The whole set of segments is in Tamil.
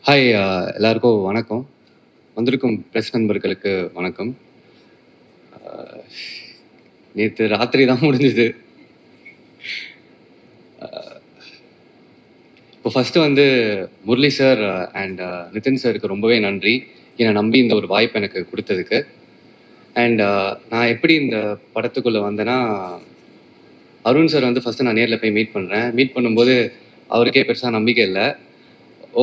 ஹாய் எல்லாருக்கும் வணக்கம். வந்திருக்கும் பிரஸ் நண்பர்களுக்கு வணக்கம். நேற்று ராத்திரி தான் முடிஞ்சுது. இப்போ ஃபஸ்ட்டு வந்து முரளி சார் அண்ட் நிதின் சாருக்கு ரொம்பவே நன்றி. என்னை நம்பி இந்த ஒரு வாய்ப்பு எனக்கு கொடுத்ததுக்கு. அண்ட் நான் எப்படி இந்த படத்துக்குள்ளே வந்தேன்னா, அருண் சார் வந்து ஃபஸ்ட்டு நான் நேரில் போய் மீட் பண்ணுறேன். மீட் பண்ணும்போது அவருக்கே பெருசாக நம்பிக்கை இல்லை.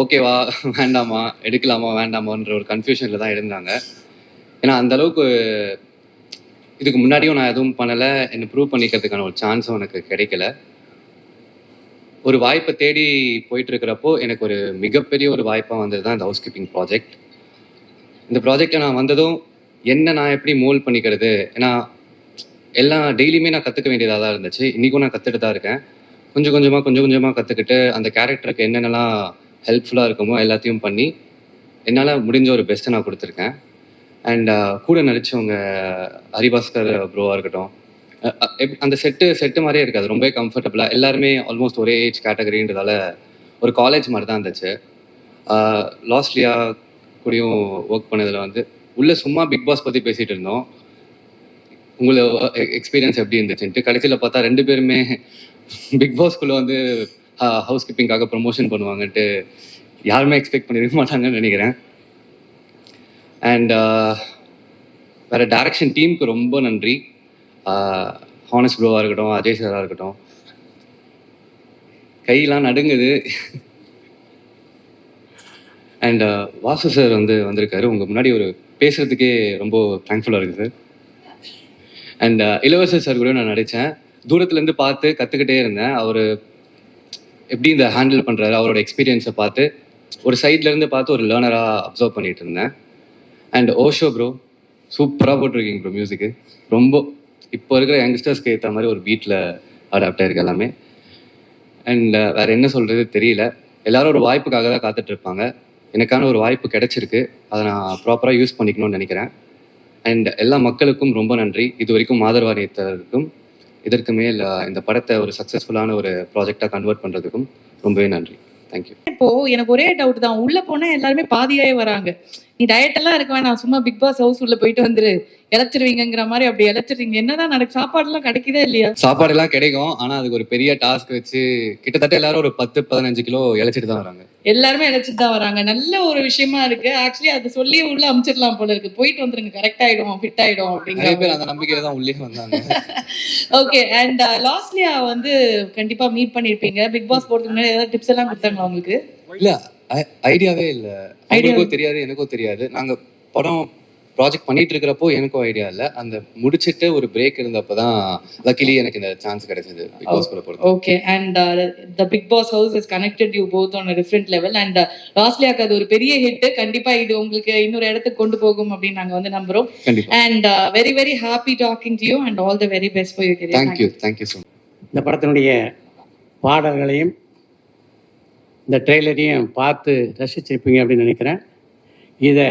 ஓகேவா வேண்டாமா எடுக்கலாமா வேண்டாமான்ற ஒரு கன்ஃபியூஷனில் தான் இருந்தாங்க. ஏன்னா அந்த அளவுக்கு இதுக்கு முன்னாடியும் நான் எதுவும் பண்ணலை, என்னை ப்ரூவ் பண்ணிக்கிறதுக்கான ஒரு சான்ஸும் எனக்கு கிடைக்கல. ஒரு வாய்ப்பை தேடி போயிட்டு இருக்கிறப்போ எனக்கு ஒரு மிகப்பெரிய ஒரு வாய்ப்பாக வந்தது தான் இந்த ஹவுஸ் கீப்பிங் ப்ராஜெக்ட். இந்த ப்ராஜெக்டில் நான் வந்ததும் என்ன நான் எப்படி மோல்ட் பண்ணிக்கிறது, ஏன்னா எல்லாம் டெய்லியுமே நான் கற்றுக்க வேண்டியதாக தான் இருந்துச்சு. இன்றைக்கும் நான் கற்றுட்டு தான் இருக்கேன். கொஞ்சம் கொஞ்சமாக கற்றுக்கிட்டு அந்த கேரக்டருக்கு என்னென்னலாம் ஹெல்ப்ஃபுல்லாக இருக்குமோ எல்லாத்தையும் பண்ணி என்னால் முடிஞ்ச ஒரு பெஸ்ட்டை நான் கொடுத்துருக்கேன். அண்ட் கூட நடித்தவங்க ஹரிபாஸ்கர் ப்ரோவாக இருக்கட்டும், அந்த செட்டு மாதிரியே இருக்காது, ரொம்ப கம்ஃபர்டபுளாக. எல்லாருமே ஆல்மோஸ்ட் ஒரே ஏஜ் கேட்டகரின்றதால ஒரு காலேஜ் மாதிரி தான் இருந்துச்சு. லாஸ்ட்லியா கூடயும் ஒர்க் பண்ணதில் வந்து உள்ளே சும்மா பிக் பாஸ் பற்றி பேசிகிட்டு இருந்தோம். உங்களோட எக்ஸ்பீரியன்ஸ் எப்படி இருந்துச்சுன்ட்டு கடைசியில் பார்த்தா 2 பேருமே பிக் பாஸ்குள்ளே வந்து ஹவுஸ் கீப்பிங்காக ப்ரமோஷன் பண்ணுவாங்கன்ட்டு யாருமே எக்ஸ்பெக்ட் பண்ணியிருக்க மாட்டாங்கன்னு நினைக்கிறேன். அண்ட் வேறு டைரக்ஷன் டீமுக்கு ரொம்ப நன்றி. ஹானஸ் ப்ரோவாக இருக்கட்டும், அஜய் சாராக இருக்கட்டும், கையெல்லாம் நடுங்குது. அண்ட் வாசு சார் வந்திருக்காரு. உங்கள் முன்னாடி ஒரு பேசுகிறதுக்கே ரொம்ப தேங்க்ஃபுல்லாக இருக்குது சார். அண்ட் இளவரசர் சார் கூட நான் நடித்தேன். தூரத்துலேருந்து பார்த்து கற்றுக்கிட்டே இருந்தேன். அவர் எப்படி இந்த ஹேண்டில் பண்ணுறாரு, அவரோட எக்ஸ்பீரியன்ஸை பார்த்து ஒரு சைட்லேருந்து பார்த்து ஒரு லேர்னராக அப்சர்வ் பண்ணிட்டு இருந்தேன். அண்ட் ஓஷோ ப்ரோ சூப்பராக போட்டிருக்கீங்க ப்ரோ. மியூசிக்கு ரொம்ப இப்போ இருக்கிற யங்ஸ்டர்ஸ்க்கு ஏற்ற மாதிரி ஒரு பீட்டில் அடாப்ட் ஆயிருக்கு எல்லாமே. அண்ட் வேறு என்ன சொல்கிறது தெரியல. எல்லோரும் ஒரு வாய்ப்புக்காக தான் காத்துட்ருப்பாங்க. எனக்கான ஒரு வாய்ப்பு கிடைச்சிருக்கு. அதை நான் ப்ராப்பராக யூஸ் பண்ணிக்கணும்னு நினைக்கிறேன். அண்ட் எல்லா மக்களுக்கும் ரொம்ப நன்றி. இது வரைக்கும் ஆதரவாளித்தருக்கும் இதற்கு மேல் இந்த படத்தை ஒரு சக்ஸஸ்ஃபுல்லான ஒரு ப்ராஜெக்டாக கன்வெர்ட் பண்ணுறதுக்கும் ரொம்பவே நன்றி. தேங்க்யூ. இப்போ எனக்கு ஒரே டவுட் தான், உள்ள போனா எல்லாருமே பாதியாயே வராங்க. நீ டயட் எல்லாம் இருக்க வேணாம், சும்மா பிக் பாஸ் ஹவுஸ் உள்ள போயிட்டு வந்துரு, இழைச்சிருவீங்கிற மாதிரி. அப்படி இழைச்சிருவீங்க, என்னதான் நடக்கு? சாப்பாடு எல்லாம் கிடைக்குதா இல்லையா? சாப்பாடு எல்லாம் கிடைக்கும். ஆனா அதுக்கு ஒரு பெரிய டாஸ்க் வச்சு கிட்டத்தட்ட எல்லாரும் ஒரு 10-15 கிலோ இழைச்சிட்டு தான் வராங்க. எல்லாருமே இழைச்சிட்டு தான் வராங்க. நல்ல ஒரு விஷயமா இருக்கு. ஆக்சுவலி அது சொல்லி உள்ள அமிச்சிடலாம் போல இருக்கு. போயிட்டு வந்துருங்க, கரெக்ட் ஆயிடும், ஃபிட் ஆயிடும் அப்படிங்கிற நிறைய பேர் அந்த நம்பிக்கையில தான் உள்ளே வந்தாங்க. ஓகே. அண்ட் லாஸ்ட்லியா வந்து கண்டிப்பா மீட் பண்ணிருப்பீங்க. பிக் பாஸ் போறதுக்கு முன்னாடி ஏதாவது டிப்ஸ் எல்லாம் கொடுத்தாங்களா உங்களுக்கு? இல்ல, ஐடியாவே இல்ல. அவங்களுக்கும் தெரியாது, எனக்கும் தெரியாது. நாங்க படம் ப்ராஜெக்ட் பண்ணிட்டு இருக்கிறப்போ எனக்கும் ஐடியா இல்லை. அந்த முடிச்சிட்டு ஒரு பிரேக் இருந்தப்பதான் லக்கிலி எனக்கு இந்த சான்ஸ் கிடைச்சது பிக் பாஸ் கூட போறது. Okay. And the Bigg Boss house is connected you both on a different level. அண்ட் லாஸ்ட்லியாக்கு அது ஒரு பெரிய ஹிட். கண்டிப்பா இது உங்களுக்கு இன்னொரு இடத்துக்கு கொண்டு போகும் அப்படின்னு நாங்க வந்து நம்புறோம். And very very happy talking to you and all the very best for your career. Thank you so much. இந்த படத்தினுடைய பாடல்களையும் இந்த ட்ரெய்லரையும் பார்த்து ரசிச்சிருப்பீங்க அப்படின்னு நினைக்கிறேன். இதை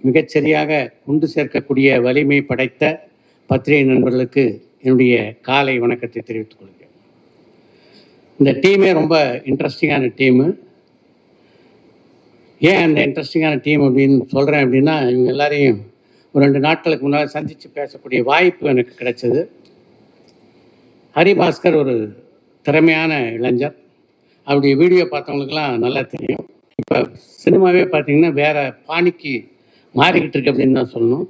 மிகச்சரியாக கொண்டு சேர்க்கக்கூடிய வலிமை படைத்த பத்திரிகை நண்பர்களுக்கு என்னுடைய காலை வணக்கத்தை தெரிவித்துக் கொள்கிறேன். இந்த டீமே ரொம்ப இன்ட்ரெஸ்டிங்கான டீமு. ஏன் அந்த இன்ட்ரெஸ்டிங்கான டீம் அப்படின்னு சொல்கிறேன் அப்படின்னா, இவங்க எல்லாரையும் ஒரு 2 நாட்களுக்கு முன்னால் சந்தித்து பேசக்கூடிய வாய்ப்பு எனக்கு கிடைச்சது. ஹரிபாஸ்கர் ஒரு திறமையான இளைஞர். அவருடைய வீடியோ பார்த்தவங்களுக்கெல்லாம் நல்லா தெரியும். இப்போ சினிமாவே பார்த்திங்கன்னா வேறு பாணிக்கு மாறிக்கிட்டு இருக்கு அப்படின்னு தான் சொல்லணும்.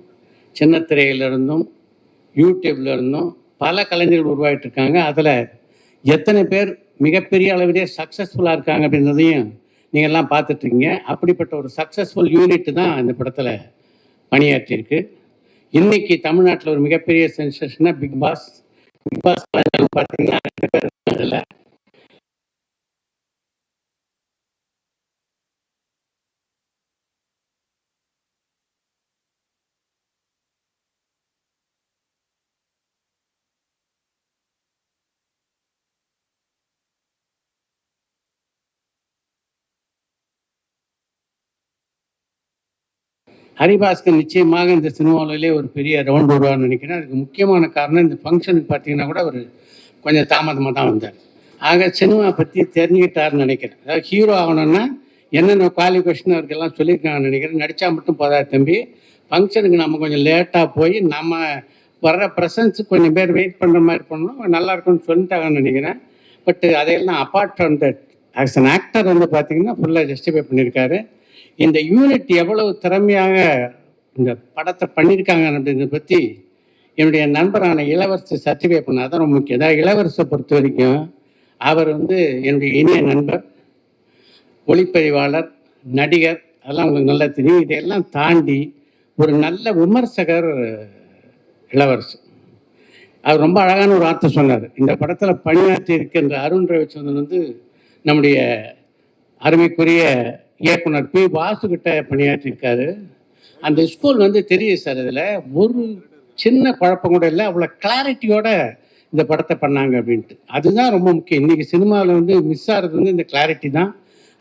சின்ன திரையிலிருந்தும் யூடியூப்ல இருந்தும் பல கலைஞர்கள் உருவாகிட்டு இருக்காங்க. அதில் எத்தனை பேர் மிகப்பெரிய அளவிலே சக்ஸஸ்ஃபுல்லாக இருக்காங்க அப்படின்றதையும் நீங்கள்லாம் பார்த்துட்ருக்கீங்க. அப்படிப்பட்ட ஒரு சக்ஸஸ்ஃபுல் யூனிட் தான் இந்த படத்தில் பணியாற்றியிருக்கு. இன்றைக்கி தமிழ்நாட்டில் ஒரு மிகப்பெரிய சென்சேஷனாக பிக் பாஸ் பார்த்தீங்கன்னா 2 பேர் இருக்காங்கல்ல. ஹரிபாஸ்கர் நிச்சயமாக இந்த சினிமாவிலே ஒரு பெரிய ரவுண்ட் வருவார்னு நினைக்கிறேன். அதுக்கு முக்கியமான காரணம் இந்த ஃபங்க்ஷனுக்கு பார்த்தீங்கன்னா கூட அவர் கொஞ்சம் தாமதமாக தான் வந்தார். ஆக சினிமா பற்றி தெரிஞ்சுக்கிட்டாருன்னு நினைக்கிறேன். அதாவது ஹீரோ ஆகணும்னா என்னென்ன குவாலிஃபிகேஷன் அவருக்கெல்லாம் சொல்லியிருக்காங்கன்னு நினைக்கிறேன். நடித்தா மட்டும் போதாது தம்பி, ஃபங்க்ஷனுக்கு நம்ம கொஞ்சம் லேட்டாக போய் நம்ம வர்ற ப்ரெசன்ஸுக்கு கொஞ்சம் பேர் வெயிட் பண்ணுற மாதிரி பண்ணணும், நல்லா இருக்கும்னு சொல்லிட்டாங்கன்னு நினைக்கிறேன். பட் அதையெல்லாம் apart from that as an actor வந்து பார்த்தீங்கன்னா ஃபுல்லாக ஜஸ்டிஃபை பண்ணியிருக்காரு. இந்த யூனிட் எவ்வளவு திறமையாக இந்த படத்தை பண்ணியிருக்காங்க அப்படின்றத பற்றி என்னுடைய நண்பரான இளவரசர் சர்டிஃபை பண்ண அதான் ரொம்ப முக்கியம். அதாவது இளவரசரை பொறுத்த வரைக்கும் அவர் வந்து என்னுடைய இனிய நண்பர், ஒளிப்பதிவாளர், நடிகர், அதெல்லாம் உங்களுக்கு நல்லா தெரியும். இதையெல்லாம் தாண்டி ஒரு நல்ல விமர்சகர் இளவரசர். அவர் ரொம்ப அழகான ஒரு வார்த்தை சொன்னார். இந்த படத்தில் பணியாற்றி இருக்கின்ற அருண் ரவிச்சந்திரன் வந்து நம்முடைய அருமைக்குரிய இயக்குனர் பி வாசுகிட்ட பணியாற்றிருக்காரு. அந்த ஸ்கூல் வந்து தெரியுது சார், இதில் ஒரு சின்ன குழப்பம் கூட இல்லை, அவ்வளோ கிளாரிட்டியோட இந்த படத்தை பண்ணாங்க அப்படின்ட்டு. அதுதான் ரொம்ப முக்கியம். இன்றைக்கி சினிமாவில் வந்து மிஸ் ஆகிறது வந்து இந்த கிளாரிட்டி தான்.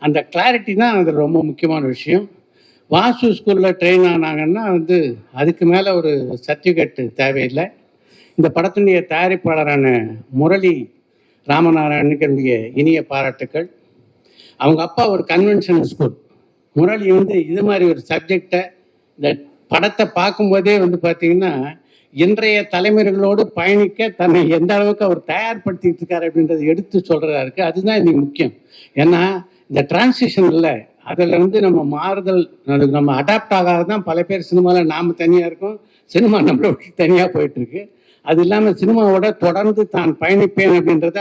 அந்த கிளாரிட்டி தான் அது ரொம்ப முக்கியமான விஷயம். வாசு ஸ்கூலில் ட்ரெயின் ஆனாங்கன்னா வந்து அதுக்கு மேலே ஒரு சர்டிஃபிகேட் தேவையில்லை. இந்த படத்தினுடைய தயாரிப்பாளரான முரளி ராமநாராயணுக்கு என்னுடைய இனிய பாராட்டுக்கள். அவங்க அப்பா ஒரு கன்வென்ஷன் ஸ்கூல். முரளி வந்து இது மாதிரி ஒரு சப்ஜெக்டை இந்த படத்தை பார்க்கும்போதே வந்து பார்த்திங்கன்னா இன்றைய தலைமுறைகளோடு பயணிக்க தன்னை எந்த அளவுக்கு அவர் தயார்படுத்திட்டு இருக்காரு அப்படின்றத எடுத்து சொல்கிறதா இருக்குது. அதுதான் இன்னைக்கு முக்கியம். ஏன்னா இந்த டிரான்சிஷன் இல்லை, அதில் வந்து நம்ம மாறுதல், அதுக்கு நம்ம அடாப்ட் ஆகாத தான் பல பேர் சினிமாவில் நாம் தனியாக இருக்கோம், சினிமா நம்மளை விட்டு தனியாக போயிட்டுருக்கு. அது இல்லாமல் சினிமாவோட தொடர்ந்து தான் பயணிப்பேன் அப்படின்றத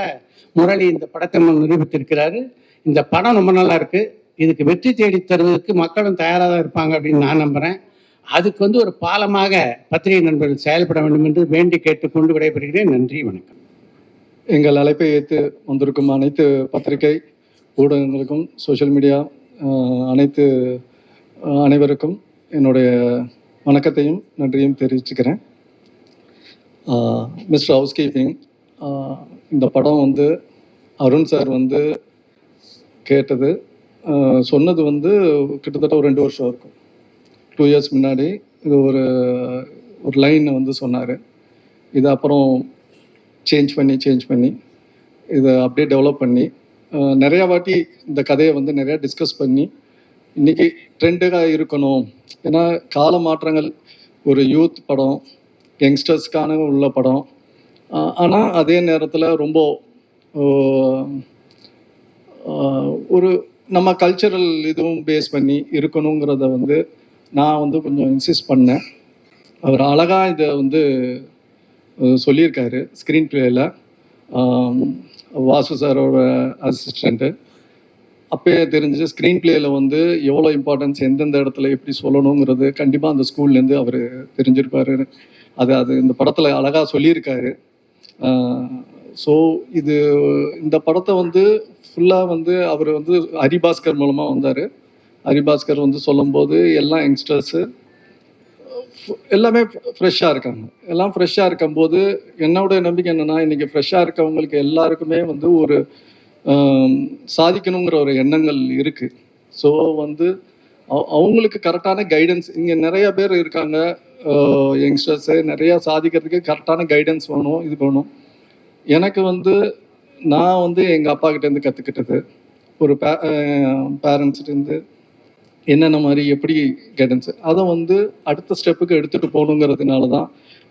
முரளி இந்த படத்தை நிரூபித்திருக்கிறாரு. இந்த படம் ரொம்ப நல்லா இருக்குது. இதுக்கு வெற்றி தேடி தருவதற்கு மக்களும் தயாராக தான் இருப்பாங்க அப்படின்னு நான் நம்புகிறேன். அதுக்கு வந்து ஒரு பாலமாக பத்திரிகை நண்பர்கள் செயல்பட வேண்டும் என்று வேண்டி கேட்டுக்கொண்டு விடைபெறுகிறேன். நன்றி, வணக்கம். எங்கள் அழைப்பை ஏற்று வந்திருக்கும் அனைத்து பத்திரிகை ஊடகங்களுக்கும், சோஷியல் மீடியா அனைவருக்கும் என்னுடைய வணக்கத்தையும் நன்றியும் தெரிவிச்சுக்கிறேன். மிஸ்டர் ஹவுஸ்கீப்பிங், இந்த படம் வந்து அருண் சார் வந்து கேட்டது சொன்னது வந்து கிட்டத்தட்ட ஒரு 2 வருஷம் இருக்கும். 2 இயர்ஸ் முன்னாடி இது ஒரு லைனை வந்து சொன்னார். இதை அப்புறம் சேஞ்ச் பண்ணி இதை அப்படியே டெவலப் பண்ணி நிறையா வாட்டி இந்த கதையை வந்து நிறையா டிஸ்கஸ் பண்ணி இன்றைக்கி ட்ரெண்டாக இருக்கணும். ஏன்னா கால மாற்றங்கள், ஒரு யூத் படம், யங்ஸ்டர்ஸ்க்கான உள்ள படம், ஆனால் அதே நேரத்தில் ரொம்ப ஒரு நம்ம கல்ச்சரல் இதுவும் பேஸ் பண்ணி இருக்கணுங்கிறத வந்து நான் வந்து கொஞ்சம் இன்சிஸ்ட் பண்ணேன். அவர் அழகாக இதை வந்து சொல்லியிருக்காரு ஸ்க்ரீன் பிளேயில். வாசு சாரோட அசிஸ்டண்ட்டு அப்பயே தெரிஞ்சு ஸ்க்ரீன் பிளேயில் வந்து எவ்வளோ இம்பார்ட்டன்ஸ், எந்தெந்த இடத்துல எப்படி சொல்லணுங்கிறது கண்டிப்பாக அந்த ஸ்கூல்லேருந்து அவர் தெரிஞ்சிருப்பார். அது இந்த படத்தில் அழகாக சொல்லியிருக்காரு. ஸோ இந்த படத்தை வந்து ஃபுல்லாக வந்து அவர் வந்து ஹரிபாஸ்கர் மூலமாக வந்தார். ஹரிபாஸ்கர் வந்து சொல்லும்போது எல்லாம் யங்ஸ்டர்ஸு எல்லாமே ஃப்ரெஷ்ஷாக இருக்காங்க. எல்லாம் ஃப்ரெஷ்ஷாக இருக்கும்போது என்னோட நம்பிக்கை என்னென்னா, இன்றைக்கி ஃப்ரெஷ்ஷாக இருக்கவங்களுக்கு எல்லாருக்குமே வந்து ஒரு சாதிக்கணுங்கிற ஒரு எண்ணங்கள் இருக்குது. ஸோ வந்து அவங்களுக்கு கரெக்டான கைடன்ஸ், இங்கே நிறையா பேர் இருக்காங்க யங்ஸ்டர்ஸு, நிறையா சாதிக்கிறதுக்கு கரெக்டான கைடன்ஸ் வேணும், இது வேணும். எனக்கு வந்து நான் வந்து எங்கள் அப்பாக்கிட்டேருந்து கற்றுக்கிட்டது, ஒரு பேரண்ட்ஸ்கிட்டேருந்து என்னென்ன மாதிரி எப்படி கைடன்ஸு, அதை வந்து அடுத்த ஸ்டெப்புக்கு எடுத்துகிட்டு போகணுங்கிறதுனால தான்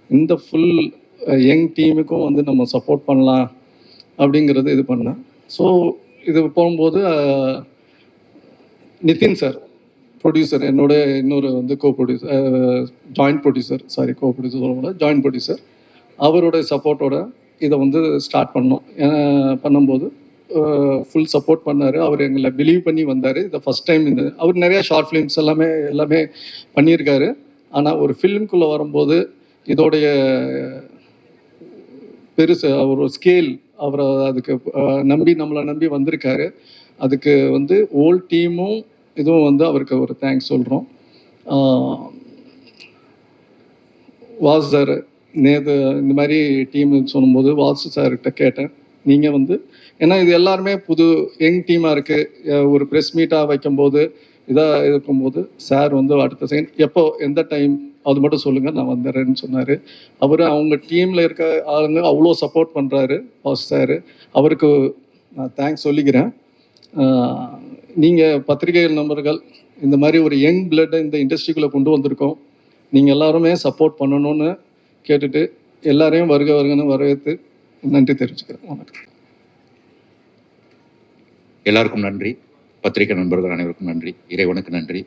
இந்த ஃபுல் யங் டீமுக்கும் வந்து நம்ம சப்போர்ட் பண்ணலாம் அப்படிங்கிறது இது பண்ணேன். ஸோ இது போகும்போது நிதின் சார் ப்ரொடியூசர், என்னோட இன்னொரு வந்து ஜாயிண்ட் ப்ரொடியூசர், அவரோட சப்போர்ட்டோட இதை வந்து ஸ்டார்ட் பண்ணும்போது ஃபுல் சப்போர்ட் பண்ணார். அவர் எங்களை பிலீவ் பண்ணி வந்தார். இதை ஃபஸ்ட் டைம் அவர் நிறையா ஷார்ட் ஃபிலிம்ஸ் எல்லாமே பண்ணியிருக்காரு. ஆனால் ஒரு ஃபிலிம்குள்ளே வரும்போது இதோடைய பெருசு ஒரு ஸ்கேல், அவரை அதுக்கு நம்மளை நம்பி வந்திருக்காரு. அதுக்கு வந்து ஓல் டீமும் இதுவும் வந்து அவருக்கு ஒரு தேங்க்ஸ் சொல்கிறோம். வாசு சார் நேற்று இந்த மாதிரி டீம் சொல்லும்போது வாசு சார்கிட்ட கேட்டேன், நீங்கள் வந்து ஏன்னா இது எல்லாருமே புது யங் டீமாக இருக்குது, ஒரு ப்ரெஸ் மீட்டாக வைக்கும்போது இதாக இருக்கும்போது சார் வந்து அடுத்த செகண்ட் எப்போ எந்த டைம் அது மட்டும் சொல்லுங்கள் நான் வந்துடுறேன்னு சொன்னார். அவர் அவங்க டீமில் இருக்க ஆளுங்க அவ்வளோ சப்போர்ட் பண்ணுறாரு வாசு சார். அவருக்கு நான் தேங்க்ஸ் சொல்லிக்கிறேன். நீங்கள் பத்திரிகைகள் நண்பர்கள் இந்த மாதிரி ஒரு யங் பிளட்டை இந்த இண்டஸ்ட்ரிக்குள்ளே கொண்டு வந்திருக்கோம். நீங்கள் எல்லாருமே சப்போர்ட் பண்ணணும்னு கேட்டுட்டு எல்லாரையும் வருகன்னு வரவேற்று நன்றி தெரிவிச்சுக்கிறேன். வணக்கம். எல்லாருக்கும் நன்றி. பத்திரிகை நண்பர்கள் அனைவருக்கும் நன்றி. இறைவனுக்கு நன்றி.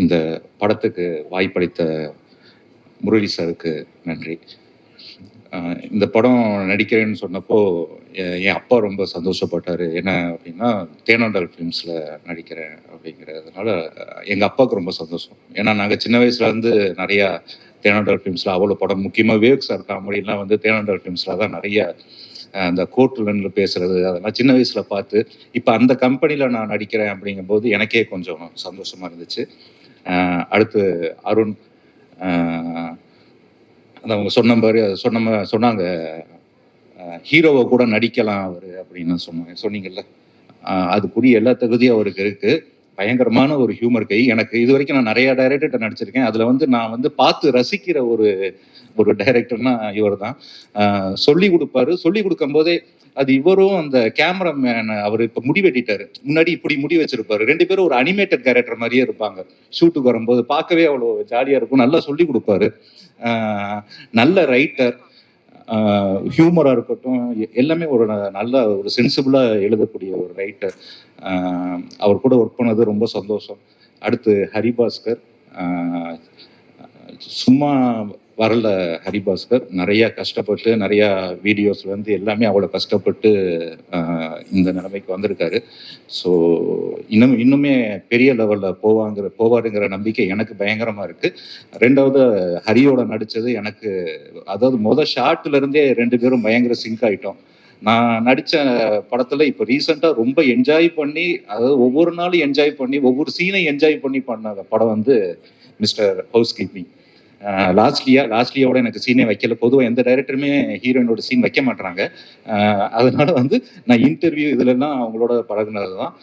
இந்த படத்துக்கு வாய்ப்பளித்த முரளி சாருக்கு நன்றி. இந்த படம் நடிக்கிறேன்னு சொன்னப்போ என் அப்பா ரொம்ப சந்தோஷப்பட்டார். என்ன அப்படின்னா, தேனாண்டால் ஃபிலிம்ஸில் நடிக்கிறேன் அப்படிங்கிறதுனால எங்கள் அப்பாவுக்கு ரொம்ப சந்தோஷம். ஏன்னா நாங்கள் சின்ன வயசுலேருந்து நிறையா தேனாண்டால் ஃபிலிம்ஸில் அவ்வளோ படம், முக்கியமாக விவேக் சார் காமெடிலாம் வந்து தேனாண்டால் ஃபிலிம்ஸில் தான் நிறைய அந்த கோர்ட்லன்னு பேசுறது அதெல்லாம் சின்ன வயசில் பார்த்து இப்போ அந்த கம்பெனியில் நான் நடிக்கிறேன் அப்படிங்கும்போது எனக்கே கொஞ்சம் சந்தோஷமாக இருந்துச்சு. அடுத்து அருண், அந்த அவங்க சொன்னாங்க ஹீரோவை கூட நடிக்கலாம் அவர் அப்படின்னு சொன்னீங்கல்ல, அதுக்குரிய எல்லா தகுதியும் அவருக்கு இருக்கு. பயங்கரமான ஒரு ஹியூமர் கை. எனக்கு இது வரைக்கும் நான் நிறைய டைரக்டர்கிட்ட நடிச்சிருக்கேன். அதில் வந்து நான் வந்து பார்த்து ரசிக்கிற ஒரு டைரக்டர்னா இவர் தான். சொல்லி கொடுப்பாரு. சொல்லி கொடுக்கும் போதே அது இவரும் அந்த கேமராமேன் அவர் இப்போ முடி வெட்டிட்டாரு, முன்னாடி இப்படி முடி வச்சிருப்பாரு. 2 பேரும் ஒரு அனிமேட்டட் கேரக்டர் மாதிரியே இருப்பாங்க. ஷூட்டுக்கு வரும்போது பார்க்கவே அவ்வளோ ஜாலியாக இருக்கும். நல்லா சொல்லி கொடுப்பாரு. நல்ல ரைட்டர், ஹியூமராக இருக்கட்டும், எல்லாமே ஒரு நல்ல ஒரு சென்சிபிளாக எழுதக்கூடிய ஒரு ரைட்டர். அவர் கூட ஒர்க் பண்ணது ரொம்ப சந்தோஷம். அடுத்து ஹரிபாஸ்கர், சும்மா வரல ஹரிபாஸ்கர். நிறையா கஷ்டப்பட்டு நிறையா வீடியோஸ்ல வந்து எல்லாமே அவ்வளோ கஷ்டப்பட்டு இந்த நிலைமைக்கு வந்திருக்காரு. ஸோ இன்னுமே பெரிய லெவலில் போவாருங்கிற நம்பிக்கை எனக்கு பயங்கரமாக இருக்குது. 2வது ஹரியோட நடித்தது எனக்கு, அதாவது ஷார்ட்ல இருந்தே 2 பேரும் பயங்கர சிங்க் ஆகிட்டோம். நான் நடித்த படத்தில் இப்போ ரீசெண்டாக ரொம்ப என்ஜாய் பண்ணி, அதாவது ஒவ்வொரு நாளும் என்ஜாய் பண்ணி ஒவ்வொரு சீனை என்ஜாய் பண்ணி பண்ண படம் வந்து மிஸ்டர் ஹவுஸ் கீப்பிங். லாஸ்ட்லியோட எனக்கு சீனே வைக்கல. பொதுவாக எந்த டைரக்டருமே ஹீரோயினோட சீன் வைக்க மாட்டாங்க. அதனால வந்து நான் இன்டர்வியூ இதுலலாம் அவங்களோட பழகுனது தான்.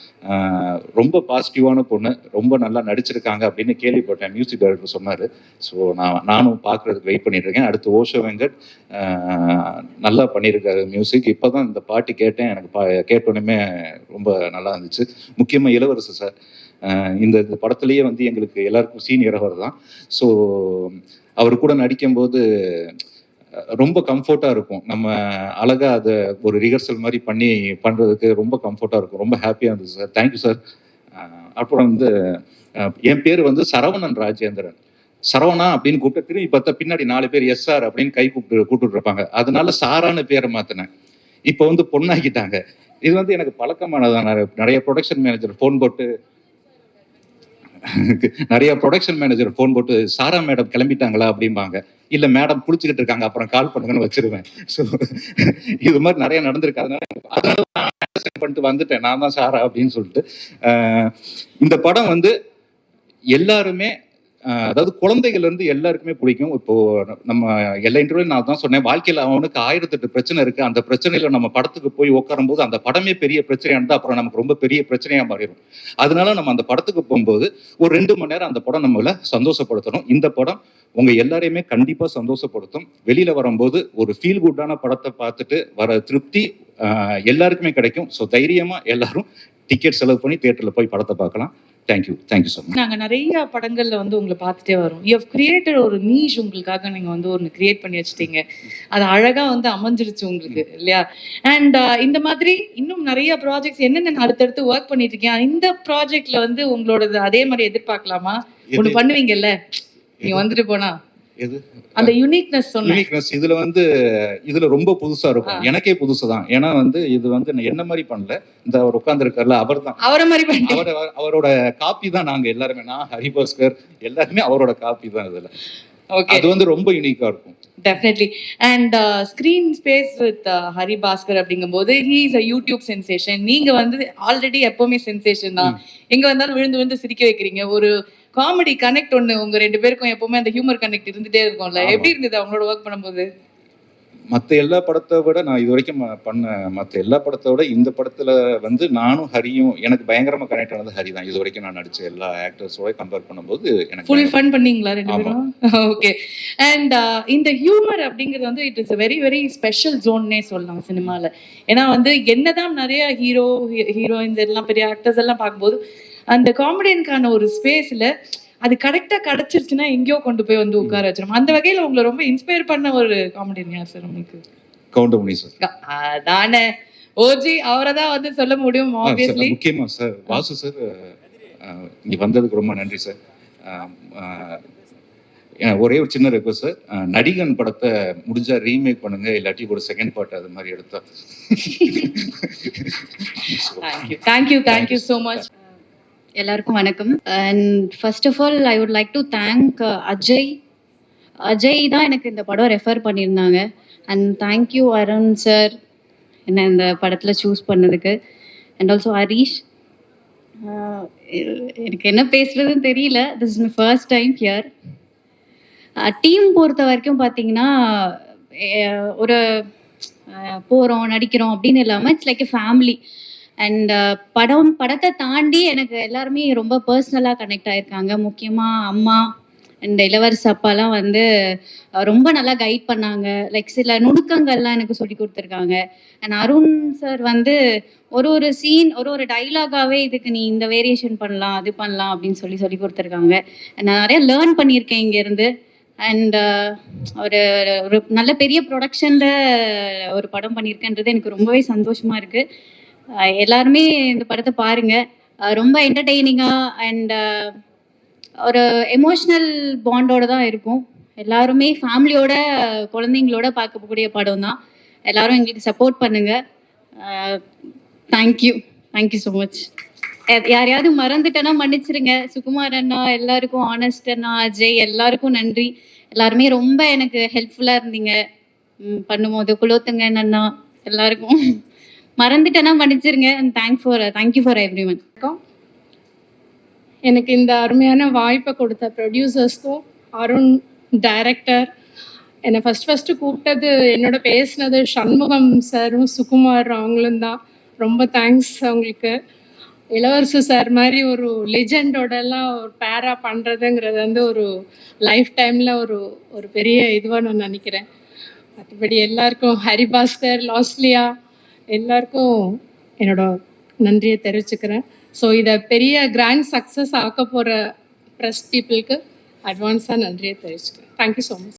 ரொம்ப பாசிட்டிவான பொண்ணு, ரொம்ப நல்லா நடிச்சிருக்காங்க அப்படின்னு கேள்விப்பட்டேன். மியூசிக் டைரக்டர் சொன்னார். ஸோ நானும் பார்க்குறதுக்கு வெயிட் பண்ணிட்டு இருக்கேன். அடுத்து ஓஷோ வெங்கட் நல்லா பண்ணியிருக்காரு மியூசிக். இப்போ தான் இந்த பாட்டு கேட்டேன். எனக்கு கேட்டோன்னே ரொம்ப நல்லா இருந்துச்சு. முக்கியமாக இளவரசு சார் இந்த படத்துலேயே வந்து எங்களுக்கு எல்லாருக்கும் சீனியர் அவர் தான். ஸோ அவர் கூட நடிக்கும்போது ரொம்ப கம்ஃபர்ட்டாக இருக்கும். நம்ம அழகாக அதை ஒரு ரிஹர்சல் மாதிரி பண்ணுறதுக்கு ரொம்ப கம்ஃபர்ட்டாக இருக்கும். ரொம்ப ஹாப்பியாக இருந்துச்சு சார். Thank you sir. அப்புறம் வந்து என் பேர் வந்து சரவணன் ராஜேந்திரன். சரவணா அப்படின்னு கூப்பிட்டு திரும்பி பார்த்தா பின்னாடி 4 பேர் எஸ்ஆர் அப்படின்னு கை கூப்பிட்டு இருப்பாங்க. அதனால சாரான்னு பேரை மாற்றினேன். இப்போ வந்து பொண்ணாக்கிட்டாங்க. இது வந்து எனக்கு பழக்கமானதான். நிறைய ப்ரொடக்ஷன் மேனேஜர் ஃபோன் போட்டு சாரா மேடம் கிளம்பிட்டாங்களா அப்படிம்பாங்க. இல்ல மேடம் குளிச்சுக்கிட்டு இருக்காங்க, அப்புறம் கால் பண்ணுங்கன்னு வச்சிருவேன். ஸோ இது மாதிரி நிறைய நடந்திருக்கு. அதனால பண்ணிட்டு வந்துட்டேன், நான் தான் சாரா அப்படின்னு சொல்லிட்டு. இந்த படம் வந்து எல்லாருமே, அதாவது குழந்தைகள் இருந்து எல்லாருக்குமே பிடிக்கும். இப்போ நம்ம எல்லா இன்டர்வியூ நான் தான் சொன்னேன், வாழ்க்கையில் அவனுக்கு 1008 பிரச்சனை இருக்கு. அந்த பிரச்சனையில நம்ம படத்துக்கு போய் உட்காரும் போது அந்த படமே பெரிய பிரச்சனையா இருந்தா அப்புறம் நமக்கு ரொம்ப பெரிய பிரச்சனையா மாறிடும். அதனால நம்ம அந்த படத்துக்கு போகும்போது ஒரு 2 மணி நேரம் அந்த படம் நம்மள சந்தோஷப்படுத்தணும். இந்த படம் உங்க எல்லாரையுமே கண்டிப்பா சந்தோஷப்படுத்தும். வெளியில வரும்போது ஒரு ஃபீல் குட்டான படத்தை பார்த்துட்டு வர திருப்தி எல்லாருக்குமே கிடைக்கும். ஸோ தைரியமா எல்லாரும் டிக்கெட் செலவு பண்ணி தியேட்டர்ல போய் படத்தை பார்க்கலாம். Thank you so much. நாங்க நிறைய படங்கள்ல வந்து உங்களை பார்த்துட்டே வரோம். யூ ஹவ் கிரியேட்டட் ஒரு நீஷ், உங்களுக்காக நீங்க வந்து ஒன்று கிரியேட் பண்ணி வச்சுட்டீங்க. அது அழகா வந்து அமைஞ்சிருச்சு உங்களுக்கு இல்லையா? அண்ட் இந்த மாதிரி இன்னும் நிறைய ப்ராஜெக்ட்ஸ் என்னென்ன அடுத்தடுத்து ஒர்க் பண்ணிட்டு இருக்கேன். இந்த ப்ராஜெக்ட்ல வந்து உங்களோடது அதே மாதிரி எதிர்பார்க்கலாமா? ஒன்று பண்ணுவீங்கல்ல நீங்க வந்துட்டு போனா அந்த யூனிக்னஸ் இதுல ரொம்ப புதுசா இருக்கும். எனக்கே புதுசுதான். ஏன்னா வந்து இது வந்து என்ன மாதிரி பண்ணல, இந்த அவர் உட்கார்ந்து இருக்காருல அவர் தான், அவரோட காப்பி தான். நாங்க எல்லாருமே, நான் ஹரிபாஸ்கர் எல்லாருமே அவரோட காப்பி தான். இதுல அது வந்து ரொம்ப யூனிக்கா இருக்கும். Definitely. And screen space with Haribaskar அப்படிங்கும்போது he is a YouTube sensation. நீங்க வந்து ஆல்ரெடி எப்பவுமே சென்சேஷன் தான். எங்க வந்தாலும் விழுந்து விழுந்து சிரிக்க வைக்கிறீங்க. ஒரு காமெடி கனெக்ட் ஒண்ணு உங்க 2 பேருக்கும் எப்பவுமே அந்த ஹியூமர் கனெக்ட் இருந்துட்டே இருக்கும்ல. எப்படி இருந்தது அவங்களோட ஒர்க் பண்ணும்போது? மற்ற எல்லா படத்தை விட நான் இது வரைக்கும் பண்ண மற்ற எல்லா படத்தை விட இந்த படத்துல வந்து நானும் ஹரியும் எனக்கு பயங்கரமா கனெக்ட் ஆனது ஹரி தான். இது வரைக்கும் நான் நடிச்ச எல்லா ஆக்டர்ஸோட கம்பேர் பண்ணும்போது எனக்கு ஃபுல் ஃபன் பண்ணீங்களா ரெண்டு ஆமா. பேரும்? ஓகே. அண்ட் இந்த ஹியூமர் அப்படிங்கிறது வந்து it is very very special ஜோன்னே சொல்லலாம் சினிமால. ஏன்னா வந்து என்னதான் நிறைய ஹீரோயின்ஸ் எல்லாம் பெரிய ஆக்டர்ஸ் எல்லாம் பார்க்கும்போது அந்த காமெடியனுக்கான ஒரு ஸ்பேஸ்ல அது கரெக்டா கிடைச்சிருச்சுன்னா எங்கேயோ கொண்டு போய் வந்து உட்கார வச்சிரும். அந்த வகையில உங்களை ரொம்ப இன்ஸ்பயர் பண்ண ஒரு காமெடியன் யார் சார் உங்களுக்கு? கவுண்டமணி சார். அதானே ஓஜி, அவரை தான் வந்து சொல்ல முடியும் ஆப்வியஸ்லி. முக்கியமா சார் வாசு சார் இங்க வந்ததுக்கு ரொம்ப நன்றி சார். ஒரே ஒரு சின்ன ரெக்வஸ்ட் சார், நடிகன் படத்தை முடிஞ்சா ரீமேக் பண்ணுங்க, இல்லாட்டி ஒரு செகண்ட் பார்ட் அது மாதிரி எடுத்தா. Thank you so much. எல்லாருக்கும் வணக்கம். And first of all I would like to thank Ajay தான் எனக்கு இந்த படம் ரெஃபர் பண்ணியிருந்தாங்க. அண்ட் தேங்க்யூ அருண் சார் என்ன இந்த படத்தில் சூஸ் பண்ணதுக்கு. And also Harish. எனக்கு என்ன பேசுறதுன்னு தெரியல. This is my first time here. Team பொறுத்த வரைக்கும் பார்த்தீங்கன்னா ஒரு போகிறோம் நடிக்கிறோம் அப்படின்னு இல்லாமல் it's like a family. And படத்தை தாண்டி எனக்கு எல்லாருமே ரொம்ப பர்சனலாக கனெக்ட் ஆகிருக்காங்க. முக்கியமாக அம்மா அண்ட் இளவரசு அப்பாலாம் வந்து ரொம்ப நல்லா கைட் பண்ணாங்க. லைக் சில நுணுக்கங்கள்லாம் எனக்கு சொல்லி கொடுத்துருக்காங்க. அண்ட் அருண் சார் வந்து ஒரு சீன் ஒரு டைலாகாகவே இதுக்கு நீ இந்த வேரியேஷன் பண்ணலாம் அது பண்ணலாம் அப்படின்னு சொல்லி கொடுத்துருக்காங்க. நான் நிறைய லேர்ன் பண்ணியிருக்கேன் இங்கேருந்து. அண்ட் ஒரு நல்ல பெரிய ப்ரொடக்ஷனில் ஒரு படம் பண்ணியிருக்கேன்றது எனக்கு ரொம்பவே சந்தோஷமாக இருக்குது. எல்லாருமே இந்த படத்தை பாருங்க. ரொம்ப என்டர்டெய்னிங்கா அண்ட் ஒரு எமோஷ்னல் பாண்டோட தான் இருக்கும். எல்லாருமே ஃபேமிலியோட குழந்தைங்களோட பார்க்கக்கூடிய படம் தான். எல்லாரும் எங்களுக்கு சப்போர்ட் பண்ணுங்க. Thank you so much. யாரையாவது மறந்துட்டேன்னா மன்னிச்சிருங்க. சுகுமார் அண்ணா, எல்லாருக்கும் ஆனஸ்ட் அண்ணா, அஜய் எல்லாருக்கும் நன்றி. எல்லாருமே ரொம்ப எனக்கு ஹெல்ப்ஃபுல்லாக இருந்தீங்க பண்ணும்போது. குலோத்துங்க அண்ணா எல்லாருக்கும் மறந்துட்டேன்னா மன்னிச்சிருங்க. Thank you for everyone. எனக்கு இந்த அருமையான வாய்ப்பை கொடுத்த ப்ரொடியூசர்ஸ்க்கும் அருண் டைரக்டர் என்னை ஃபஸ்ட்டு கூப்பிட்டது என்னோட பேசினது சண்முகம் சாரும் சுகுமார் அவங்களும் தான். ரொம்ப தேங்க்ஸ் அவங்களுக்கு. இளவரசு சார் மாதிரி ஒரு லெஜெண்டோடலாம் ஒரு பேரா பண்ணுறதுங்கிறது வந்து ஒரு லைஃப் டைமில் ஒரு பெரிய இதுவாக நான் நினைக்கிறேன். மற்றபடி எல்லாருக்கும் ஹரிபாஸ்கர், லாஸ்லியா எல்லாருக்கும் என்னோட நன்றியை தெரிவிச்சுக்கிறேன். ஸோ இதை பெரிய கிராண்ட் சக்ஸஸ் ஆக்க போகிற ப்ரெஸ் பீப்புளுக்கு அட்வான்ஸாக நன்றியை தெரிவிச்சுக்கிறேன். Thank you so much.